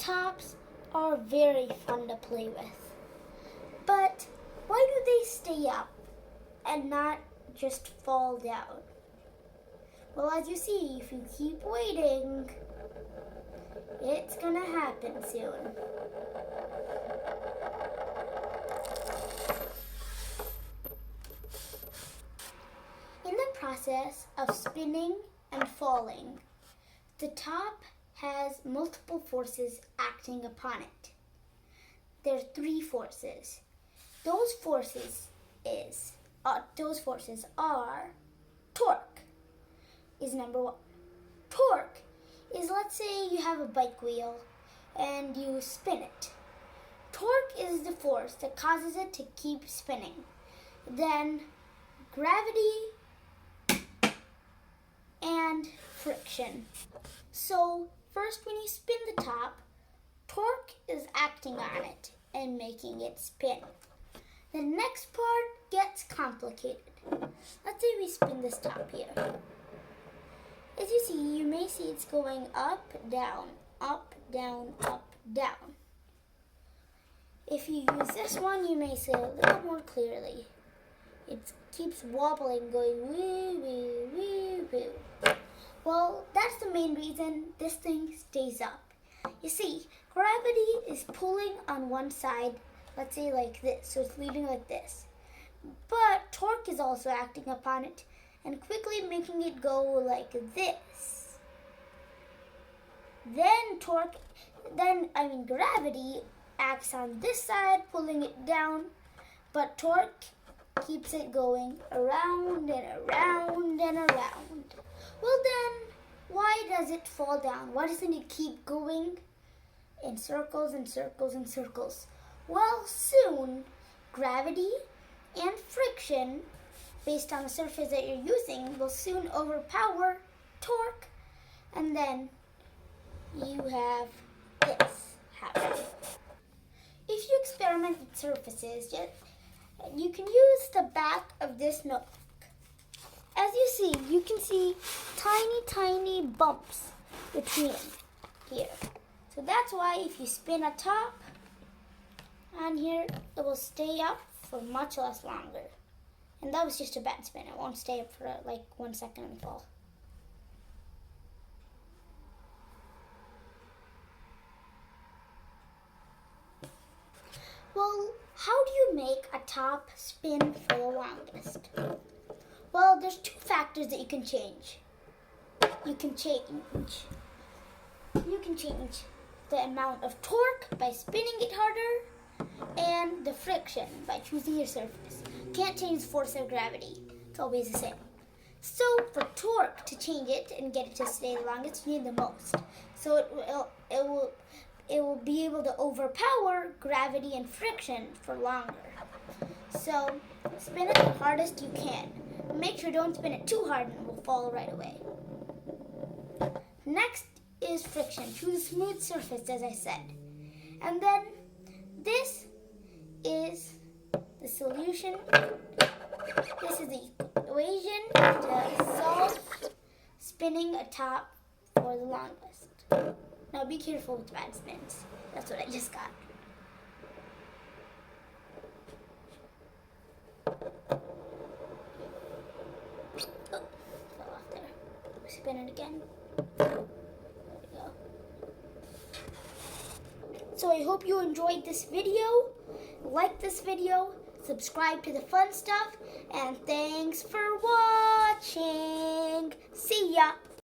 tops are very fun to play with. But why do they stay up and not just fall down? Well, as you see, if you keep waiting, it's gonna happen soon. In the process of spinning and falling, the top has multiple forces acting upon it. There are 3 forces. Those forces are torque is number 1. Torque is, let's say you have a bike wheel and you spin it. Torque is the force that causes it to keep spinning. Then gravity and friction. So first, when you spin the top, torque is acting on it and making it spin. The next part gets complicated. Let's say we spin this top here. As you see, you may see it's going up, down, up, down, up, down. If you use this one, you may see it a little more clearly. It keeps wobbling, going woo, woo, woo, woo. Well, that's the main reason this thing stays up. You see, gravity is pulling on one side, let's say like this, so it's leading like this. But torque is also acting upon it and quickly making it go like this. Then gravity acts on this side, pulling it down, but torque keeps it going around and around and around. Well then, why does it fall down? Why doesn't it keep going in circles and circles and circles? Well, soon, gravity and friction, based on the surface that you're using, will soon overpower torque, and then you have this happening. If you experiment with surfaces, you can use the back of this notebook. As you see, you can see tiny, tiny bumps between here. So that's why if you spin a top on here, it will stay up for much less longer. And that was just a bad spin. It won't stay up for like 1 second and fall. Well, how do you make a top spin for the longest? Well, there's 2 factors that you can change. You can change the amount of torque by spinning it harder, and the friction by choosing your surface. You can't change the force of gravity. It's always the same. So for torque, to change it and get it to stay the longest, you need the most. So it will be able to overpower gravity and friction for longer. So spin it the hardest you can. Make sure don't spin it too hard and it will fall right away. Next is friction. Choose a smooth surface, as I said. And then this is the solution. This is the equation to solve spinning a top for the longest. Now be careful with bad spins. That's what I just got. Oh, fell off there. Spin it again. There we go. So I hope you enjoyed this video. Like this video, subscribe to the fun stuff, and thanks for watching. See ya.